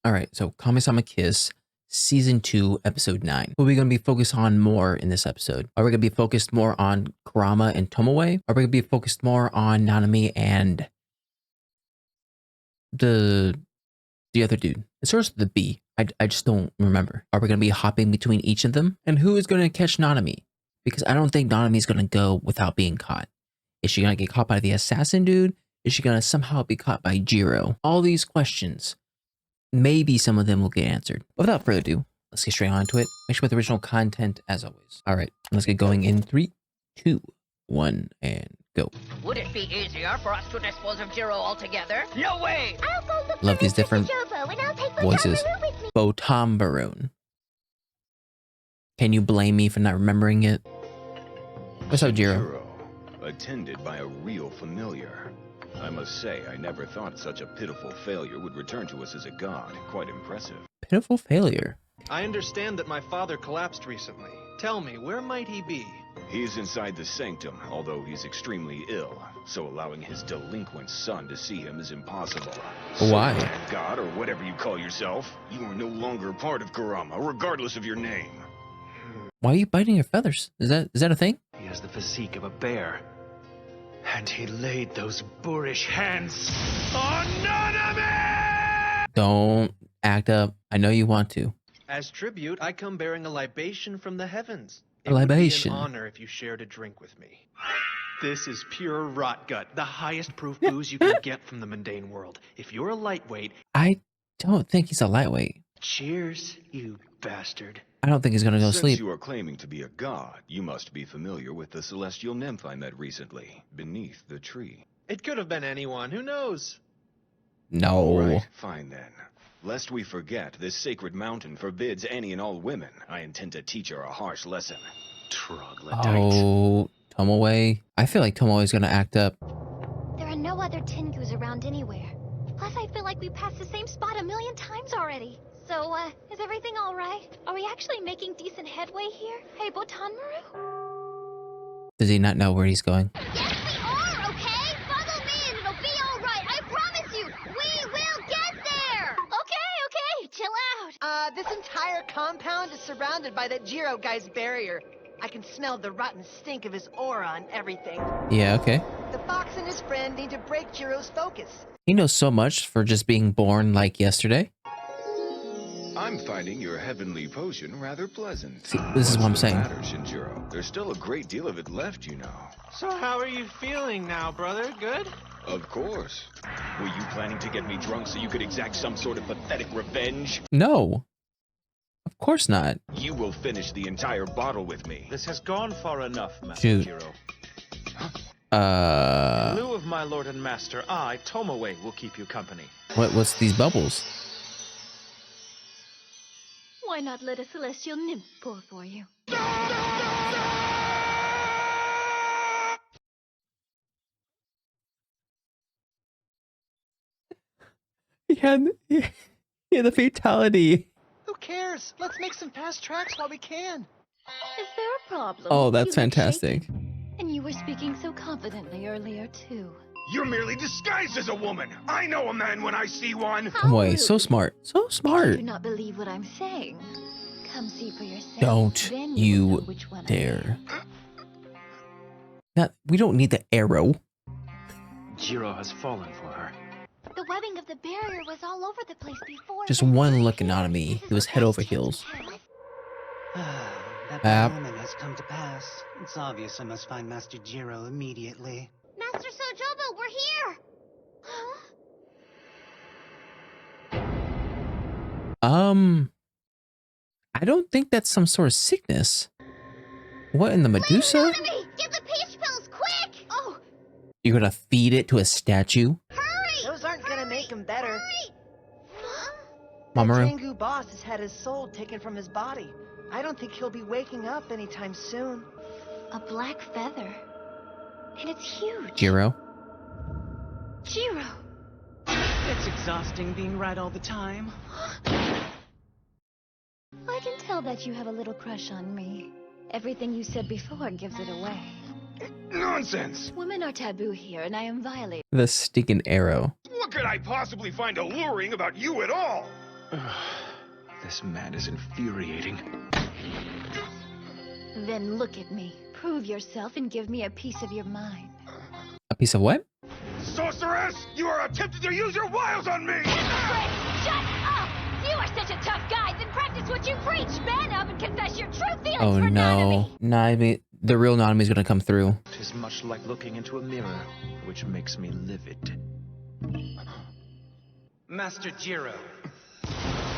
Alright, so Kamisama Kiss, Season 2, Episode 9. What are we going to be focused on more in this episode? Are we going to be focused more on Kurama and Tomoe? Are we going to be focused more on Nanami and the other dude? It starts with the B. I just don't remember. Are we going to be hopping between each of them? And who is going to catch Nanami? Because I don't think Nanami is going to go without being caught. Is she going to get caught by the assassin dude? Is she going to somehow be caught by Jiro? All these questions. Maybe some of them will get answered. But without further ado, let's get straight on to it. Make sure with original content as always. All right, let's get going in 3, 2, 1, and go. Would it be easier for us to dispose of Jiro altogether? No way! I'll go look Love for these Mr. different Jovo, and I'll take voices. Botambaru with me. Botambaroon. Can you blame me for not remembering it? What's up, Jiro? Attended by a real familiar. I must say, I never thought such a pitiful failure would return to us as a god. Quite impressive. Pitiful failure. I understand that my father collapsed recently. Tell me, where might he be? He is inside the sanctum, although he's extremely ill. So allowing his delinquent son to see him is impossible. Why? So, god, or whatever you call yourself, you are no longer a part of Kurama, regardless of your name. Why are you biting your feathers? Is that a thing? He has the physique of a bear. And he laid those boorish hands on Nanami! Don't act up. I know you want to. As tribute, I come bearing a libation from the heavens. A It would be libation. an honor if you shared a drink with me. This is pure rot gut, the highest proof booze you can get from the mundane world. If you're a lightweight, I don't think he's a lightweight. cheers, you bastard. I don't think he's gonna go Since sleep. you are claiming to be a god, you must be familiar with the celestial nymph I met recently, beneath the tree. It could have been anyone, who knows? No. Right, fine then. Lest we forget, this sacred mountain forbids any and all women. I intend to teach her a harsh lesson. Troglodyte. Oh, Tomoe. I feel like Tomoe is gonna act up. There are no other Tengus around anywhere. Plus, I feel like we passed the same spot a million times already. So, is everything all right? Are we actually making decent headway here? Hey, Botanmaru? Does he not know where he's going? Yes, we are, okay? Follow me and it'll be all right. I promise you, we will get there! Okay, chill out. This entire compound is surrounded by that Jiro guy's barrier. I can smell the rotten stink of his aura and everything. Yeah, okay. The fox and his friend need to break Jiro's focus. He knows so much for just being born like yesterday. I'm finding your heavenly potion rather pleasant. See, this is what I'm What's the saying. matter, Shinjiro? There's still a great deal of it left, you know. So how are you feeling now, brother? Good? Of course. Were you planning to get me drunk so you could exact some sort of pathetic revenge? No. Of course not. You will finish the entire bottle with me. This has gone far enough, Master Shoot. Jiro. In Uh, lieu of my lord and master, I, Tomoe, will keep you company. what's these bubbles? Why not let a celestial nymph pour for you? He had the fatality. Who cares? Let's make some fast tracks while we can. Is there a problem? Oh, You that's look fantastic. shaken. And you were speaking so confidently earlier, too. You're merely disguised as a woman. I know a man when I see one. How Tomoe, so rude. smart. So Do smart. you not believe what I'm saying? Come see for yourself. Don't then you will know which one I dare. am. We don't need the arrow. Jiro has fallen for her. The webbing of the barrier was all over the place before. Just this. one look at Nanami. This He was is the head best over chance heels. we have. That Bap. moment has come to pass. It's obvious I must find Master Jiro immediately. Master Sojobo, we're here! Huh? I don't think that's some sort of sickness. What in the Medusa? Nanami, get the peach pills, quick! Oh, You're gonna feed it to a statue? hurry! Those aren't gonna make him better. Mamoru? Tengu boss has had his soul taken from his body. I don't think he'll be waking up anytime soon. A black feather. And it's huge. Jiro? Jiro! It's exhausting being right all the time. I can tell that you have a little crush on me. Everything you said before gives it away. Nonsense! Women are taboo here, and I am violating. The stinking arrow. What could I possibly find alluring about you at all? This man is infuriating. Then look at me. Prove yourself and give me a piece of your mind. A piece of what? Sorceress! You are attempting to use your wiles on me! Shut up! You are such a tough guy. Then practice what you preach. Man up and confess your true feelings Oh for no. Nanami. Nanami, the real Nanami's gonna come through. Tis much like looking into a mirror, which makes me livid. Master Jiro,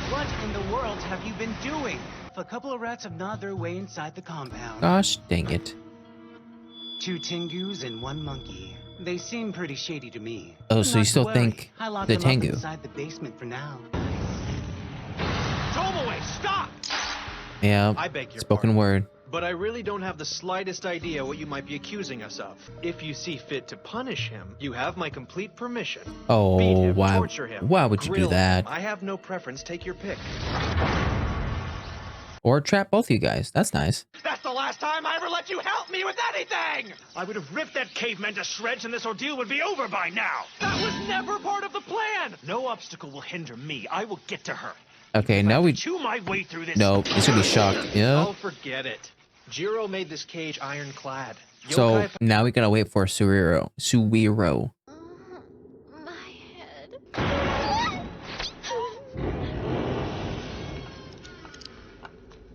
what in the world have you been doing? A couple of rats have gnawed their way inside the compound. Gosh dang it. 2 Tengus and 1 monkey. They seem pretty shady to me. Oh, so Not you to still worry. think I locked the them up Tengu? inside the basement for now. Tomoe, stop! Yeah, I beg your spoken pardon. word. But I really don't have the slightest idea what you might be accusing us of. If you see fit to punish him, you have my complete permission. Beat Oh, him, why? torture him, Why would you do grill that? him. I have no preference. Take your pick. Or trap both of you guys. That's nice. That's the last time I ever let you help me with anything! I would have ripped that caveman to shreds and this ordeal would be over by now! That was never part of the plan! No obstacle will hinder me. I will get to her. Okay, If I now have we. to chew my way through this. No, he's gonna be shocked. Yeah. Oh, forget it. Jiro made this cage ironclad. So Yokai now we gotta wait for Suiro. Suiro. My head.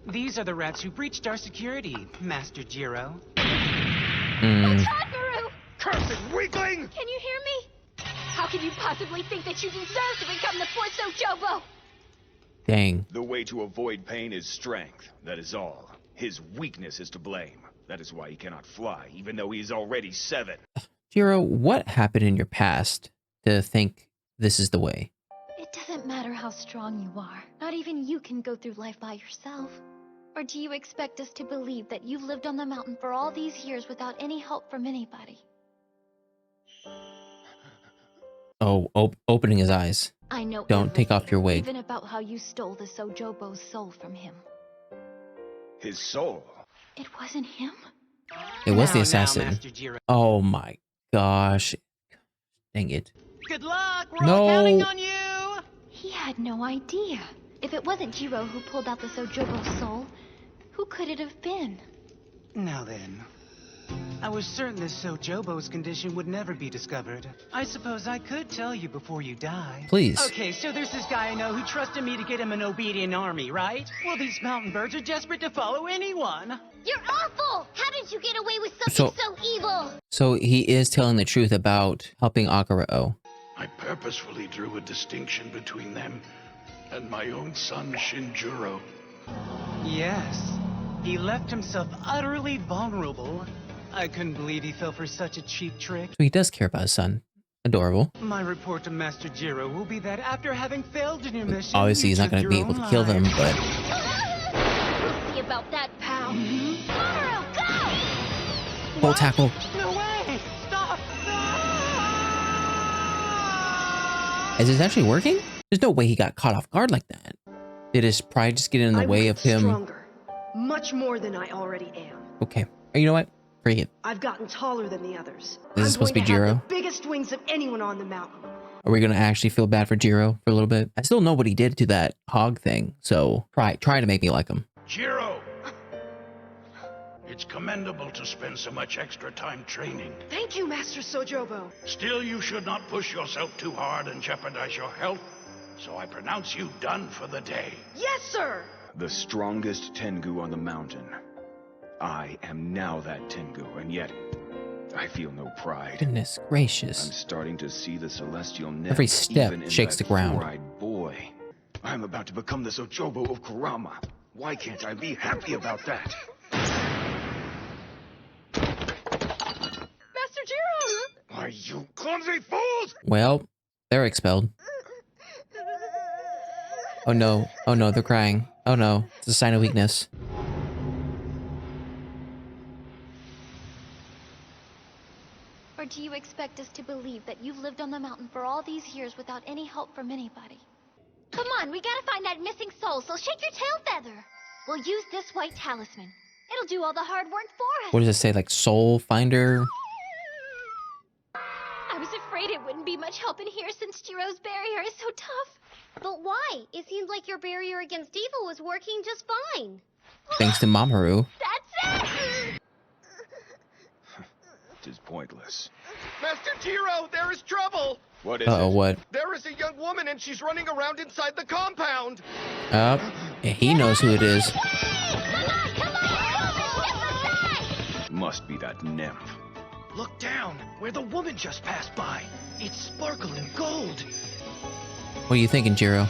These are the rats who breached our security, Master Jiro. Hmm. Todmaru! Cursed weakling! Can you hear me? How can you possibly think that you deserve to become the fourth Sojobo? Dang. The way to avoid pain is strength. That is all. His weakness is to blame. That is why he cannot fly, even though he is already 7. Jiro, what happened in your past to think this is the way? It doesn't matter how strong you are. Not even you can go through life by yourself. Or do you expect us to believe that you've lived on the mountain for all these years without any help from anybody? Oh, opening his eyes. I know Don't take off your wig. even about how you stole the Sojobo's soul from him. His soul? It wasn't him? It was the Now, assassin. Master Jiro. Oh my gosh. Dang it. Good luck. We're No. all counting on you. He had no idea. If it wasn't Jiro who pulled out the Sojobo's soul, who could it have been? Now then, I was certain this Sojobo's condition would never be discovered. I suppose I could tell you before you die. Please. Okay, so there's this guy I know who trusted me to get him an obedient army, right? Well, these mountain birds are desperate to follow anyone. You're awful! How did you get away with something so evil? So he is telling the truth about helping Akira-o. I purposefully drew a distinction between them and my own son, Shinjuro. Yes, he left himself utterly vulnerable. I couldn't believe he fell for such a cheap trick. So he does care about his son. Adorable. My report to Master Jiro will be that after having failed in your mission, Obviously, you he's not took going to your be able own to kill them, life. but We'll see about that, pal. Mamoru, go! full tackle. No way! Stop! Is this actually working? There's no way he got caught off guard like that. Did his pride just get in the way of him? Stronger. Much more than I already am. Okay. You know what? Forget it. I've gotten taller than the others. This is supposed to be Jiro? The biggest wings of anyone on the mountain. Are we going to actually feel bad for Jiro for a little bit? I still know what he did to that hog thing, so try to make me like him. Jiro! It's commendable to spend so much extra time training. Thank you, Master Sojobo. Still, you should not push yourself too hard and jeopardize your health. So I pronounce you done for the day. Yes, sir! The strongest Tengu on the mountain. I am now that Tengu, and yet I feel no pride. Goodness I'm gracious. starting to see the celestial nymph Every step even in shakes that the ground. four-eyed boy. I'm about to become the Sojobo of Kurama. Why can't I be happy about that? Master Jiro! Why, you clumsy fools! Well, they're expelled. Oh no, they're crying. Oh no, it's a sign of weakness. Or do you expect us to believe that you've lived on the mountain for all these years without any help from anybody? Come on, we gotta find that missing soul, so shake your tail feather. We'll use this white talisman. It'll do all the hard work for us. What does it say, like soul finder? I was afraid it wouldn't be much help in here since Jiro's barrier is so tough. But why? It seemed like your barrier against evil was working just fine. Thanks to Mamoru. That's it! It is pointless. Master Jiro, there is trouble! What is Uh-oh, it? what? There is a young woman and she's running around inside the compound! Yeah, he knows who it is. Come on! Must be that nymph. Look down, where the woman just passed by. It's sparkling gold. What are you thinking, Jiro?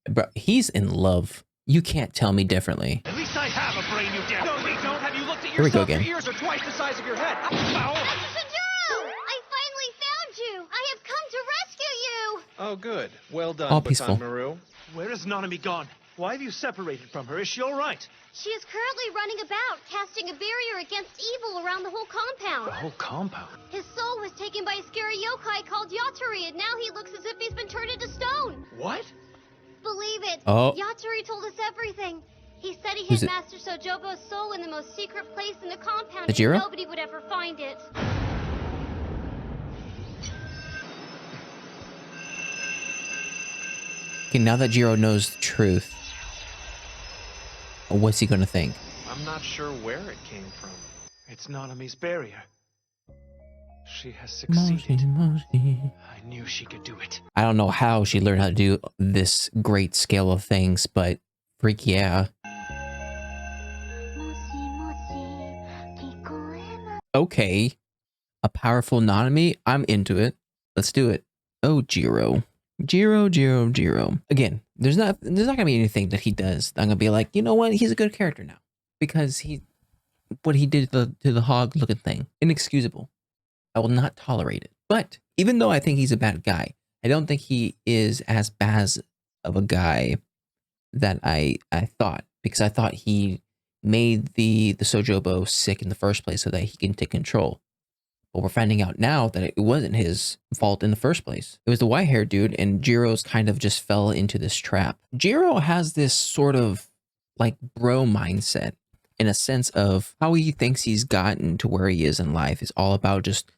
Bro, he's in love. You can't tell me differently. At least I have a brain, you damn. No, you don't. Have you looked at Here we go yourself? Your again. ears are twice the size of your head. Ow. Master Jiro! I finally found you! I have come to rescue you! Oh, good. Well done, All peaceful. Maru. Where is Nanami gone? Why have you separated from her? Is she all right? She is currently running about, casting a barrier against evil around the whole compound. The whole compound? His soul was taken by a scary yokai called Yatari, and now he looks as if he's been turned into stone. What? Believe it. Oh. Yatari told us everything. He said he Who's hid it? Master Sojobo's soul in the most secret place in the compound, The Jiro? and nobody would ever find it. Okay, now that Jiro knows the truth, what's he gonna think? I'm not sure where it came from. It's Nanami's barrier. She has succeeded. I knew she could do it. I don't know how she learned how to do this great scale of things, but freak yeah. Okay. A powerful Nanami? I'm into it. Let's do it. Oh, Jiro. Jiro. Again, there's not gonna be anything that he does. I'm gonna be like, you know what? He's a good character now. Because what he did to the hog looking thing. Inexcusable. I will not tolerate it. But even though I think he's a bad guy, I don't think he is as bad of a guy that I thought. Because I thought he made the Sojobo sick in the first place so that he can take control. But we're finding out now that it wasn't his fault in the first place. It was the white-haired dude, and Jiro's kind of just fell into this trap. Jiro has this sort of like bro mindset in a sense of how he thinks he's gotten to where he is in life. It's all about just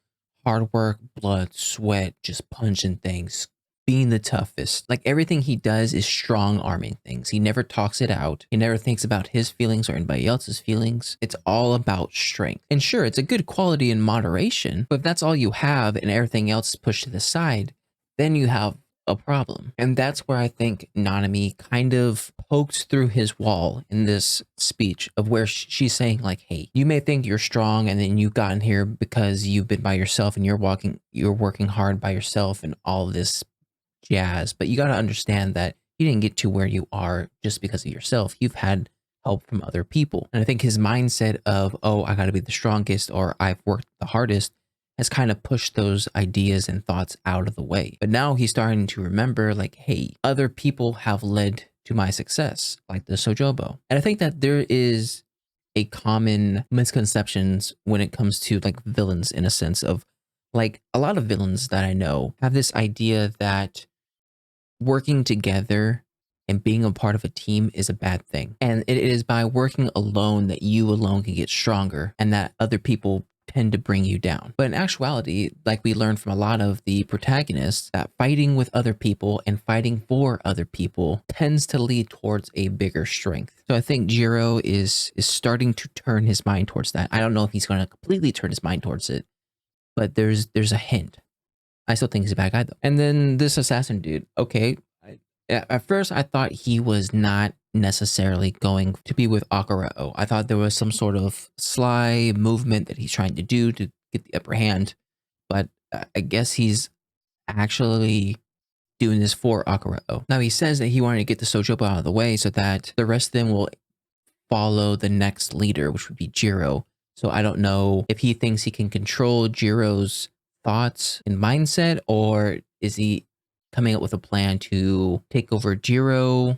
hard work, blood, sweat, just punching things, being the toughest. Like everything he does is strong arming things. He never talks it out. He never thinks about his feelings or anybody else's feelings. It's all about strength. And sure, it's a good quality in moderation, but if that's all you have and everything else is pushed to the side, then you have a problem. And that's where I think Nanami kind of pokes through his wall in this speech of where she's saying like, hey, you may think you're strong and then you've gotten here because you've been by yourself and you're working hard by yourself and all this jazz, but you got to understand that you didn't get to where you are just because of yourself. You've had help from other people. And I think his mindset of, oh, I got to be the strongest or I've worked the hardest has kind of pushed those ideas and thoughts out of the way. But now he's starting to remember like, hey, other people have led to my success, like the Sojobo. And I think that there is a common misconceptions when it comes to like villains, in a sense of like a lot of villains that I know have this idea that working together and being a part of a team is a bad thing. And it is by working alone that you alone can get stronger and that other people tend to bring you down. But in actuality, like we learned from a lot of the protagonists, that fighting with other people and fighting for other people tends to lead towards a bigger strength. So I think Jiro is starting to turn his mind towards that. I don't know if he's going to completely turn his mind towards it, but there's a hint. I still think he's a bad guy though. And then this assassin dude, okay. At first I thought he was not necessarily going to be with Akurao. I thought there was some sort of sly movement that he's trying to do to get the upper hand. But I guess he's actually doing this for Akurao. Now he says that he wanted to get the Sojobo out of the way so that the rest of them will follow the next leader, which would be Jiro. So I don't know if he thinks he can control Jiro's thoughts and mindset, or is he coming up with a plan to take over Jiro?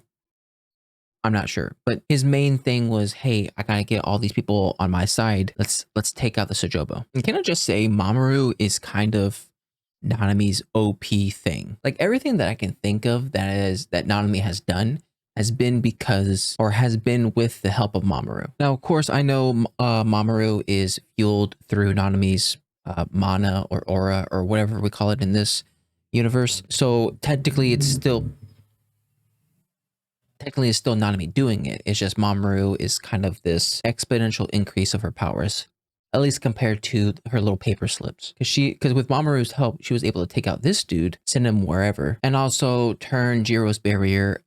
I'm not sure. But his main thing was, hey, I gotta get all these people on my side. Let's take out the Sojobo. And can I just say, Mamoru is kind of Nanami's OP thing. Like everything that I can think of that Nanami has done has been because, or has been with the help of Mamoru. Now, of course, I know Mamoru is fueled through Nanami's mana or aura or whatever we call it in this universe. So technically it's still Nanami doing it. It's just Mamoru is kind of this exponential increase of her powers, at least compared to her little paper slips. Because with Mamoru's help, she was able to take out this dude, send him wherever, and also turn Jiro's barrier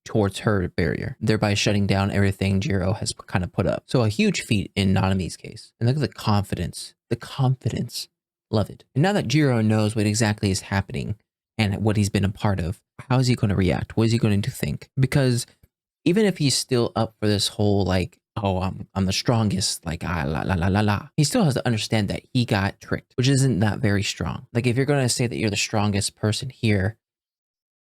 towards her barrier, thereby shutting down everything Jiro has kind of put up. So a huge feat in Nanami's case. And look at the confidence. The confidence. Love it. And now that Jiro knows what exactly is happening and what he's been a part of, how is he going to react? What is he going to think? Because even if he's still up for this whole like, oh, I'm the strongest, like he still has to understand that he got tricked, which isn't that very strong. Like if you're going to say that you're the strongest person here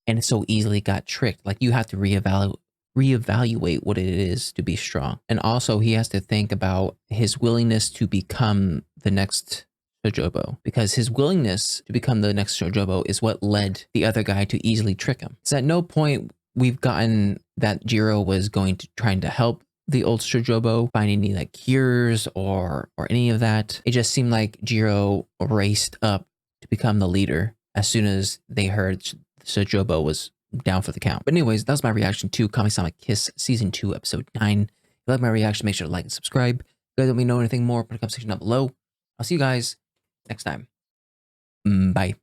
and so easily got tricked, like you have to reevaluate what it is to be strong. And also he has to think about his willingness to become the next Shojobo, because his willingness to become the next Shojobo is what led the other guy to easily trick him. So at no point we've gotten that Jiro was trying to help the old Shojobo find any like cures or any of that. It just seemed like Jiro raced up to become the leader as soon as they heard Shojobo was down for the count. But anyways, that was my reaction to Kamisama Kiss Season 2, Episode 9. If you like my reaction, make sure to like and subscribe. If you guys let me know anything more, put a comment section down below. I'll see you guys next time. Bye.